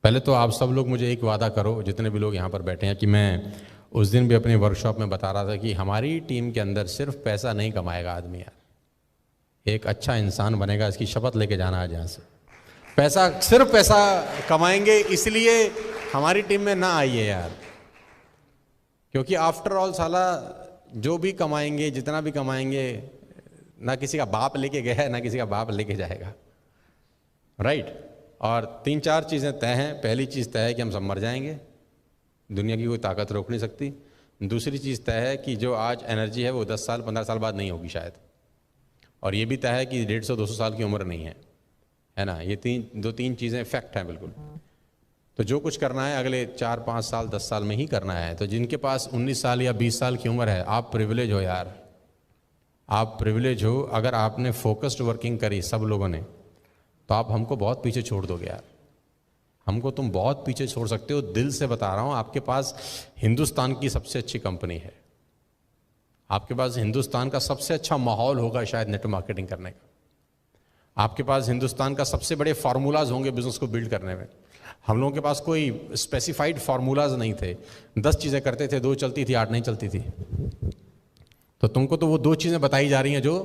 पहले तो आप सब लोग मुझे एक वादा करो, जितने भी लोग यहाँ पर बैठे हैं, कि मैं उस दिन भी अपने वर्कशॉप में बता रहा था कि हमारी टीम के अंदर सिर्फ पैसा नहीं कमाएगा आदमी यार, एक अच्छा इंसान बनेगा, इसकी शपथ लेके जाना आज यहाँ से। पैसा सिर्फ पैसा कमाएंगे इसलिए हमारी टीम में ना आइए यार, क्योंकि आफ्टर ऑल साला जो भी कमाएंगे, जितना भी कमाएंगे, ना किसी का बाप लेके गया है ना किसी का बाप लेके जाएगा, राइट। और 3-4 चीज़ें तय हैं। पहली चीज़ तय है कि हम सब मर जाएंगे, दुनिया की कोई ताकत रोक नहीं सकती। दूसरी चीज़ तय है कि जो आज एनर्जी है वो 10 साल 15 साल बाद नहीं होगी शायद। और ये भी तय है कि 150-200 साल की उम्र नहीं है ना। ये 2-3 चीज़ें फैक्ट हैं बिल्कुल। तो जो कुछ करना है अगले 4-5 साल 10 साल में ही करना है। तो जिनके पास 19 साल या 20 साल की उम्र है, आप प्रिविलेज हो यार, आप प्रिविलेज हो। अगर आपने फोकस्ड वर्किंग करी सब लोगों ने, तो आप हमको बहुत पीछे छोड़ दोगे यार, हमको तुम बहुत पीछे छोड़ सकते हो। दिल से बता रहा हूँ, आपके पास हिंदुस्तान की सबसे अच्छी कंपनी है, आपके पास हिंदुस्तान का सबसे अच्छा माहौल होगा शायद नेटवर्क मार्केटिंग करने का, आपके पास हिंदुस्तान का सबसे बड़े फार्मूलाज होंगे बिजनेस को बिल्ड करने में। हम लोगों के पास कोई स्पेसिफाइड फार्मूलाज नहीं थे, 10 चीज़ें करते थे, 2 चलती थी, 8 नहीं चलती थी। तो तुमको तो वो 2 चीज़ें बताई जा रही हैं जो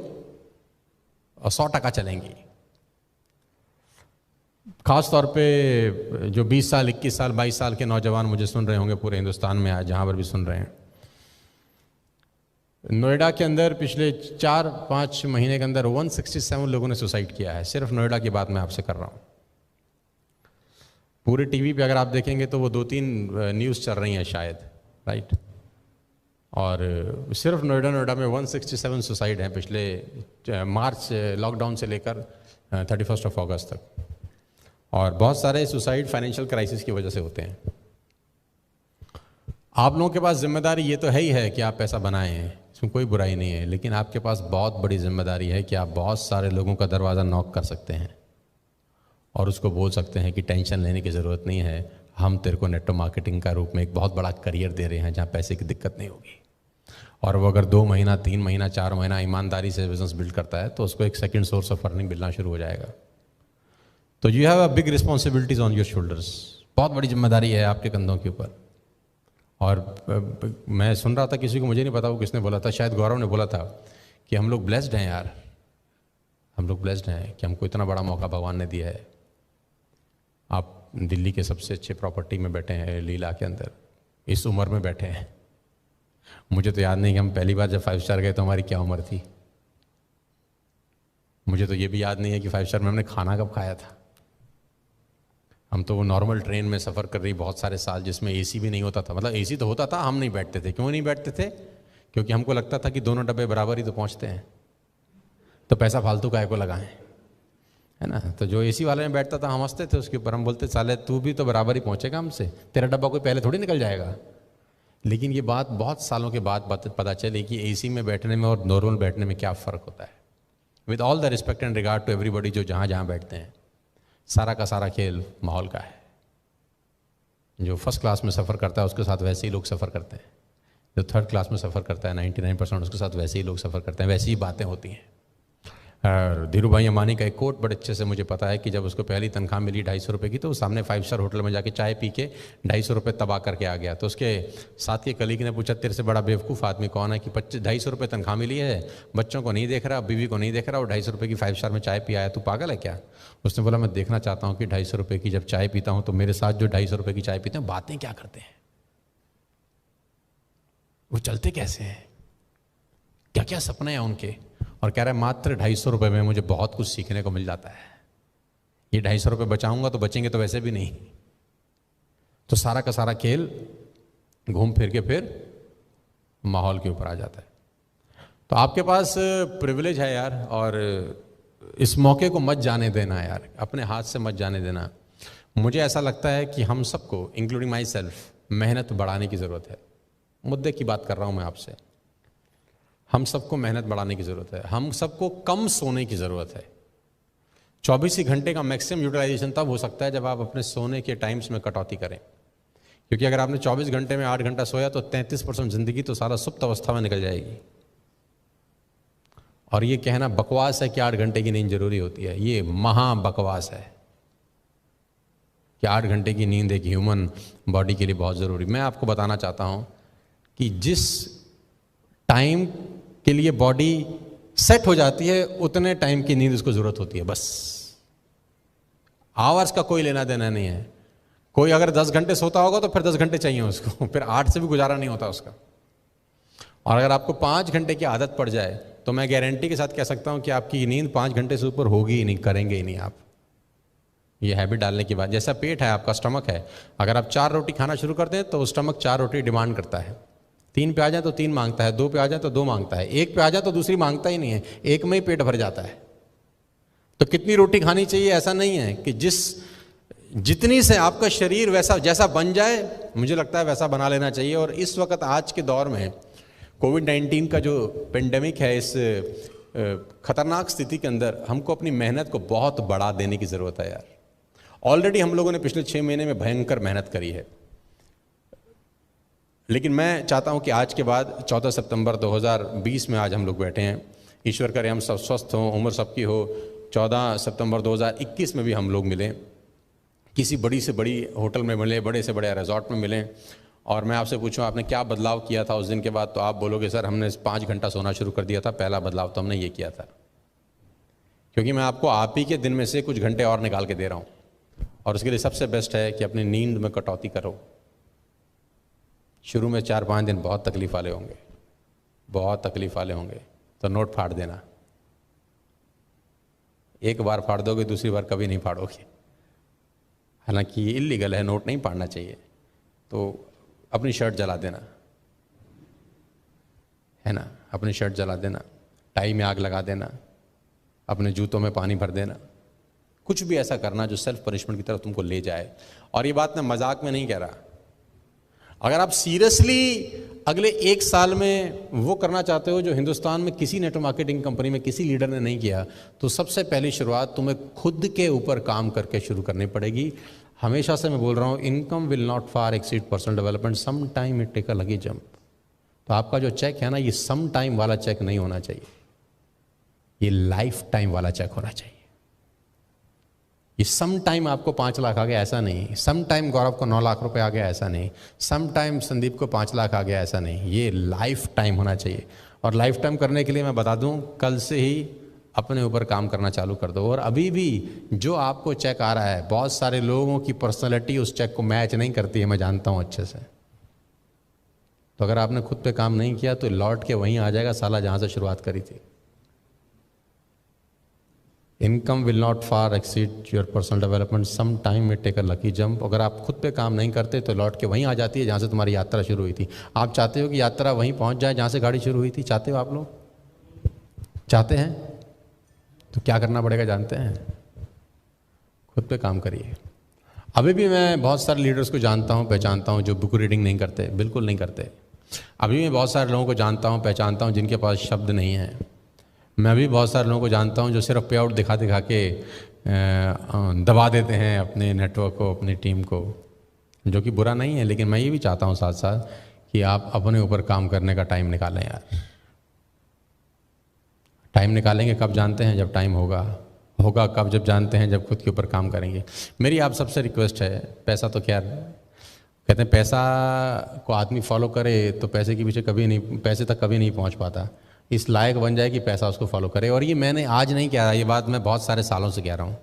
100% चलेंगी। खास तौर पे जो 20 साल 21 साल 22 साल के नौजवान मुझे सुन रहे होंगे पूरे हिंदुस्तान में, आज जहाँ पर भी सुन रहे हैं, नोएडा के अंदर पिछले 4-5 महीने के अंदर 167 लोगों ने सुसाइड किया है। सिर्फ नोएडा की बात मैं आपसे कर रहा हूँ। पूरे टीवी पे अगर आप देखेंगे तो वो 2-3 न्यूज़ चल रही हैं शायद, राइट। और सिर्फ नोएडा में 167 सुसाइड हैं पिछले मार्च लॉकडाउन से लेकर 31 अगस्त तक। और बहुत सारे सुसाइड फाइनेंशियल क्राइसिस की वजह से होते हैं। आप लोगों के पास जिम्मेदारी ये तो है ही है कि आप पैसा बनाएं, इसमें कोई बुराई नहीं है, लेकिन आपके पास बहुत बड़ी जिम्मेदारी है कि आप बहुत सारे लोगों का दरवाज़ा नॉक कर सकते हैं और उसको बोल सकते हैं कि टेंशन लेने की ज़रूरत नहीं है, हम तेरे को नेटवर्क मार्केटिंग का रूप में एक बहुत बड़ा करियर दे रहे हैं जहाँ पैसे की दिक्कत नहीं होगी। और वो अगर 2 महीना 3 महीना 4 महीना ईमानदारी से बिजनेस बिल्ड करता है तो उसको एक सेकंड सोर्स ऑफ अर्निंग मिलना शुरू हो जाएगा। तो you have a big responsibilities on your shoulders, बहुत बड़ी जिम्मेदारी है आपके कंधों के ऊपर। और मैं सुन रहा था किसी को, मुझे नहीं पता वो किसने बोला था, शायद गौरव ने बोला था कि हम लोग ब्लेस्ड हैं यार, हम लोग ब्लेस्ड हैं कि हमको इतना बड़ा मौका भगवान ने दिया है। आप दिल्ली के सबसे अच्छे प्रॉपर्टी में बैठे हैं, लीला के अंदर, इस उम्र में बैठे हैं। मुझे तो याद नहीं कि हम पहली बार जब 5 स्टार गए तो हमारी क्या उम्र थी। मुझे तो ये भी याद नहीं है कि 5 स्टार में हमने खाना कब खाया था। हम तो वो नॉर्मल ट्रेन में सफ़र कर रही बहुत सारे साल, जिसमें एसी भी नहीं होता था। मतलब एसी तो होता था, हम नहीं बैठते थे। क्यों नहीं बैठते थे? क्योंकि हमको लगता था कि दोनों डब्बे बराबर ही तो पहुंचते हैं, तो पैसा फालतू काहे को लगाएं, है ना। तो जो एसी वाले में बैठता था हम हंसते थे उसके ऊपर, हम बोलते साले तू भी तो बराबर ही पहुंचेगा हमसे, तेरा डब्बा कोई पहले थोड़ी निकल जाएगा। लेकिन ये बात बहुत सालों के बाद पता चली कि एसी में बैठने में और नॉर्मल बैठने में क्या फ़र्क होता है। With all the respect and regard to everybody जो जहाँ जहाँ बैठते हैं, सारा का सारा खेल माहौल का है। जो फर्स्ट क्लास में सफ़र करता है उसके साथ वैसे ही लोग सफ़र करते हैं, जो थर्ड क्लास में सफ़र करता है 99% उसके साथ वैसे ही लोग सफ़र करते हैं, वैसी ही बातें होती हैं। और धीरू भाई अंबानी का एक कोट बड़े अच्छे से मुझे पता है कि जब उसको पहली तनख्वाह मिली 250 रुपये की, तो वो सामने 5 स्टार होटल में जाके चाय पी के 250 रुपये तबाह करके आ गया। तो उसके साथ के कलीग ने पूछा तेरे से बड़ा बेवकूफ़ आदमी कौन है कि 250 रुपये तनख्वाह मिली है, बच्चों को नहीं देख रहा, बीवी को नहीं देख रहा, और 250 रुपये की 5 स्टार में चाय पी आया, तू पागल है क्या? उसने बोला मैं देखना चाहता हूँ कि 250 रुपये की जब चाय पीता हूँ तो मेरे साथ जो 250 रुपये की चाय पीते हैं बातें क्या करते हैं, वो चलते कैसे हैं, क्या क्या सपने हैं उनके। और कह रहा है मात्र 250 रुपये में मुझे बहुत कुछ सीखने को मिल जाता है। ये 250 रुपये बचाऊंगा तो बचेंगे तो वैसे भी नहीं। तो सारा का सारा खेल घूम फिर के फिर माहौल के ऊपर आ जाता है। तो आपके पास प्रिविलेज है यार, और इस मौके को मत जाने देना यार, अपने हाथ से मत जाने देना। मुझे ऐसा लगता है कि हम सबको इंक्लूडिंग माई सेल्फ मेहनत बढ़ाने की ज़रूरत है। मुद्दे की बात कर रहा हूँ मैं आपसे। हम सबको मेहनत बढ़ाने की ज़रूरत है, हम सबको कम सोने की ज़रूरत है। 24 ही घंटे का मैक्सिमम यूटिलाइजेशन तब हो सकता है जब आप अपने सोने के टाइम्स में कटौती करें। क्योंकि अगर आपने 24 घंटे में 8 घंटा सोया तो 33% ज़िंदगी तो सारा सुप्त अवस्था में निकल जाएगी। और ये कहना बकवास है कि 8 घंटे की नींद जरूरी होती है, ये महा बकवास है। कि 8 घंटे की नींद एक ह्यूमन बॉडी के लिए बहुत ज़रूरी। मैं आपको बताना चाहता हूँ कि जिस टाइम के लिए बॉडी सेट हो जाती है उतने टाइम की नींद उसको ज़रूरत होती है, बस। आवर्स का कोई लेना देना नहीं है। कोई अगर 10 घंटे सोता होगा तो फिर 10 घंटे चाहिए उसको, फिर 8 से भी गुजारा नहीं होता उसका। और अगर आपको 5 घंटे की आदत पड़ जाए तो मैं गारंटी के साथ कह सकता हूं कि आपकी नींद 5 घंटे से ऊपर होगी ही नहीं, करेंगे ही नहीं आप। ये हैबिट डालने की बात, जैसा पेट है आपका, स्टमक है, अगर आप 4 रोटी खाना शुरू कर दें तो स्टमक 4 रोटी डिमांड करता है। 3 पे आ जाए तो 3 मांगता है, 2 पे आ जाए तो 2 मांगता है, 1 पे आ जाए तो दूसरी मांगता ही नहीं है, एक में ही पेट भर जाता है। तो कितनी रोटी खानी चाहिए ऐसा नहीं है कि जितनी से आपका शरीर वैसा जैसा बन जाए, मुझे लगता है वैसा बना लेना चाहिए। और इस वक्त आज के दौर में कोविड-19 का जो पेंडेमिक है, इस खतरनाक स्थिति के अंदर हमको अपनी मेहनत को बहुत बढ़ा देने की ज़रूरत है यार। ऑलरेडी हम लोगों ने पिछले 6 महीने में भयंकर मेहनत करी है, लेकिन मैं चाहता हूं कि आज के बाद 14 सितंबर 2020 में आज हम लोग बैठे हैं, ईश्वर करे हम सब स्वस्थ हों, उम्र सबकी हो। 14 सितंबर 2021 में भी हम लोग मिलें, किसी बड़ी से बड़ी होटल में मिलें, बड़े से बड़े रिजॉर्ट में मिलें, और मैं आपसे पूछूं आपने क्या बदलाव किया था उस दिन के बाद, तो आप बोलोगे सर हमने 5 घंटा सोना शुरू कर दिया था, पहला बदलाव तो हमने ये किया था। क्योंकि मैं आपको आप ही के दिन में से कुछ घंटे और निकाल के दे रहा हूँ, और उसके लिए सबसे बेस्ट है कि अपनी नींद में कटौती करो। शुरू में 4-5 दिन बहुत तकलीफ वाले होंगे, बहुत तकलीफ वाले होंगे, तो नोट फाड़ देना। एक बार फाड़ दोगे, दूसरी बार कभी नहीं फाड़ोगे। हालांकि ये इल्लीगल है, नोट नहीं फाड़ना चाहिए। तो अपनी शर्ट जला देना, है ना, अपनी शर्ट जला देना, टाई में आग लगा देना, अपने जूतों में पानी भर देना, कुछ भी ऐसा करना जो सेल्फ पनिशमेंट की तरफ तुमको ले जाए। और ये बात मैं मजाक में नहीं कह रहा। अगर आप सीरियसली अगले 1 साल में वो करना चाहते हो जो हिंदुस्तान में किसी नेटवर्क मार्केटिंग कंपनी में किसी लीडर ने नहीं किया, तो सबसे पहली शुरुआत तुम्हें खुद के ऊपर काम करके शुरू करनी पड़ेगी। हमेशा से मैं बोल रहा हूँ, income will not far exceed personal development, some time it take a lucky jump. तो आपका जो चेक है ना, ये सम टाइम वाला चेक नहीं होना चाहिए, ये लाइफ टाइम वाला चेक होना चाहिए। ये सम टाइम आपको 5 लाख आ गया ऐसा नहीं, सम टाइम गौरव को 9 लाख रुपए आ गया ऐसा नहीं, सम टाइम संदीप को 5 लाख आ गया ऐसा नहीं, ये लाइफ टाइम होना चाहिए। और लाइफ टाइम करने के लिए मैं बता दूं, कल से ही अपने ऊपर काम करना चालू कर दो। और अभी भी जो आपको चेक आ रहा है, बहुत सारे लोगों की पर्सनैलिटी उस चेक को मैच नहीं करती है, मैं जानता हूं अच्छे से। तो अगर आपने खुद पे काम नहीं किया तो लौट के वहीं आ जाएगा साला जहां से शुरुआत करी थी। Income will not far exceed your personal development, some time it take a lucky jump. अगर आप खुद पे काम नहीं करते तो लौट के वहीं आ जाती है जहाँ से तुम्हारी यात्रा शुरू हुई थी। आप चाहते हो कि यात्रा वहीं पहुँच जाए जहाँ से गाड़ी शुरू हुई थी? चाहते हो आप लोग? चाहते हैं? तो क्या करना पड़ेगा जानते हैं? खुद पे काम करिए। अभी भी मैं बहुत सारे लीडर्स को जानता हूँ, पहचानता हूँ जो बुक रीडिंग नहीं करते, बिल्कुल नहीं करते। अभी मैं बहुत सारे लोगों को जानता हूँ, पहचानता हूँ जिनके पास शब्द नहीं है। मैं भी बहुत सारे लोगों को जानता हूं जो सिर्फ पे आउट दिखा दिखा के दबा देते हैं अपने नेटवर्क को, अपनी टीम को, जो कि बुरा नहीं है। लेकिन मैं ये भी चाहता हूं साथ साथ कि आप अपने ऊपर काम करने का टाइम निकालें यार। टाइम निकालेंगे कब जानते हैं? जब टाइम होगा कब? जब जानते हैं जब खुद के ऊपर काम करेंगे। मेरी आप सबसे रिक्वेस्ट है, पैसा तो खैर कहते हैं पैसा को आदमी फॉलो करे तो पैसे के पीछे कभी नहीं, पैसे तक कभी नहीं पहुँच पाता। इस लायक बन जाए कि पैसा उसको फॉलो करे। और ये मैंने आज नहीं कह रहा, ये बात मैं बहुत सारे सालों से कह रहा हूँ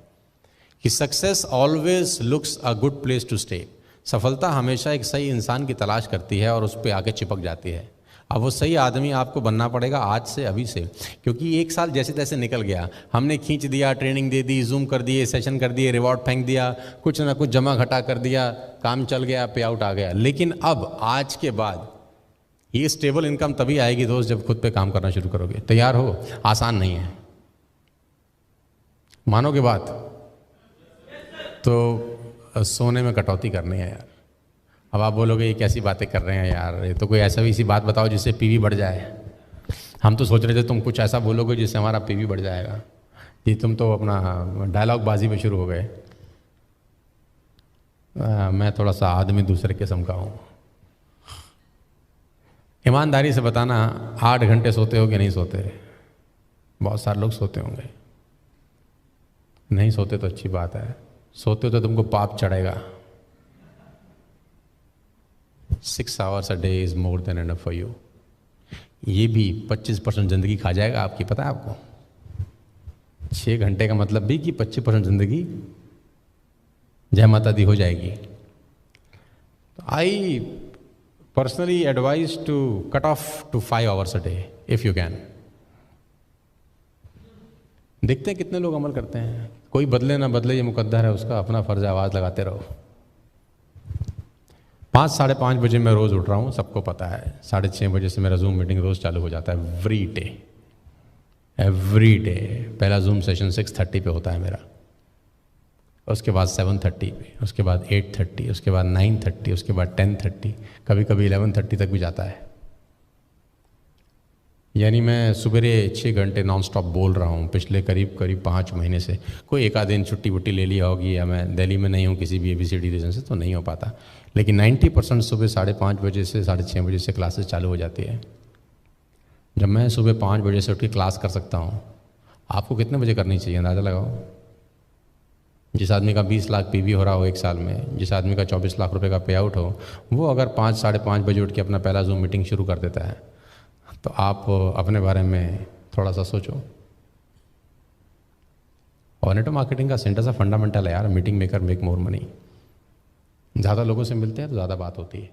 कि success always looks a good place to stay. सफलता हमेशा एक सही इंसान की तलाश करती है और उस पर आके चिपक जाती है। अब वो सही आदमी आपको बनना पड़ेगा आज से, अभी से, क्योंकि 1 साल जैसे तैसे निकल गया। हमने खींच दिया, ट्रेनिंग दे दी, जूम कर दिए, सेशन कर दिए, रिवॉर्ड फेंक दिया, कुछ ना कुछ जमा घटा कर दिया, काम चल गया, पे आउट आ गया। लेकिन अब आज के बाद ये स्टेबल इनकम तभी आएगी दोस्त जब खुद पे काम करना शुरू करोगे। तैयार हो? आसान नहीं है, मानोगे बात? तो सोने में कटौती करनी है यार। अब आप बोलोगे ये कैसी बातें कर रहे हैं यार, ये तो कोई ऐसा भी सी बात बताओ जिससे पीवी बढ़ जाए। हम तो सोच रहे थे तुम कुछ ऐसा बोलोगे जिससे हमारा पीवी बढ़ जाएगा। ये तुम तो अपना डायलॉग बाजी में शुरू हो गए। मैं थोड़ा सा आदमी दूसरे किस्म का हूँ। ईमानदारी से बताना, 8 घंटे सोते हो कि नहीं सोते? बहुत सारे लोग सोते होंगे, नहीं सोते तो अच्छी बात है। सोते हो तो तुमको पाप चढ़ेगा। 6 hours a day is more than enough for you। ये भी 25% ज़िंदगी खा जाएगा आपकी, पता है आपको? 6 घंटे का मतलब भी कि 25% ज़िंदगी जय माता दी हो जाएगी। I personally advise to cut off to 5 hours a day if you can. देखते हैं कितने लोग अमल करते हैं। कोई बदले ना बदले ये मुकद्दर है उसका, अपना फर्ज आवाज़ लगाते रहो। 5 साढ़े 5 बजे मैं रोज़ उठ रहा हूँ, सबको पता है। 6:30 बजे से मेरा जूम मीटिंग रोज़ चालू हो जाता है, एवरी डे। पहला जूम सेशन 6:30 पे होता है मेरा, उसके बाद 7:30 पे, उसके बाद 8:30, उसके बाद 9:30, उसके बाद 10:30, कभी कभी 11:30 तक भी जाता है। यानी मैं सुबह 6 घंटे नॉन स्टॉप बोल रहा हूँ पिछले करीब 5 महीने से। कोई एक आध दिन छुट्टी वुट्टी ले लिया होगी, या मैं दिल्ली में नहीं हूँ किसी भी ABCD रीज़न से, तो नहीं हो पाता। लेकिन 90% सुबह 5:30 बजे से 6:30 बजे से क्लासेस चालू हो जाती है। जब मैं सुबह 5 बजे से उठ के क्लास कर सकता हूँ, आपको कितने बजे करनी चाहिए अंदाज़ा लगाओ। जिस आदमी का 20 लाख PV हो रहा हो एक साल में, जिस आदमी का 24 लाख रुपए का पे आउट हो, वो अगर 5 साढ़े 5 बजे उठ के अपना पहला जूम मीटिंग शुरू कर देता है, तो आप अपने बारे में थोड़ा सा सोचो। और नेटवर्क मार्केटिंग का सेंटर सा फंडामेंटल है यार, meeting maker make more money. ज़्यादा लोगों से मिलते हैं तो ज़्यादा बात होती है।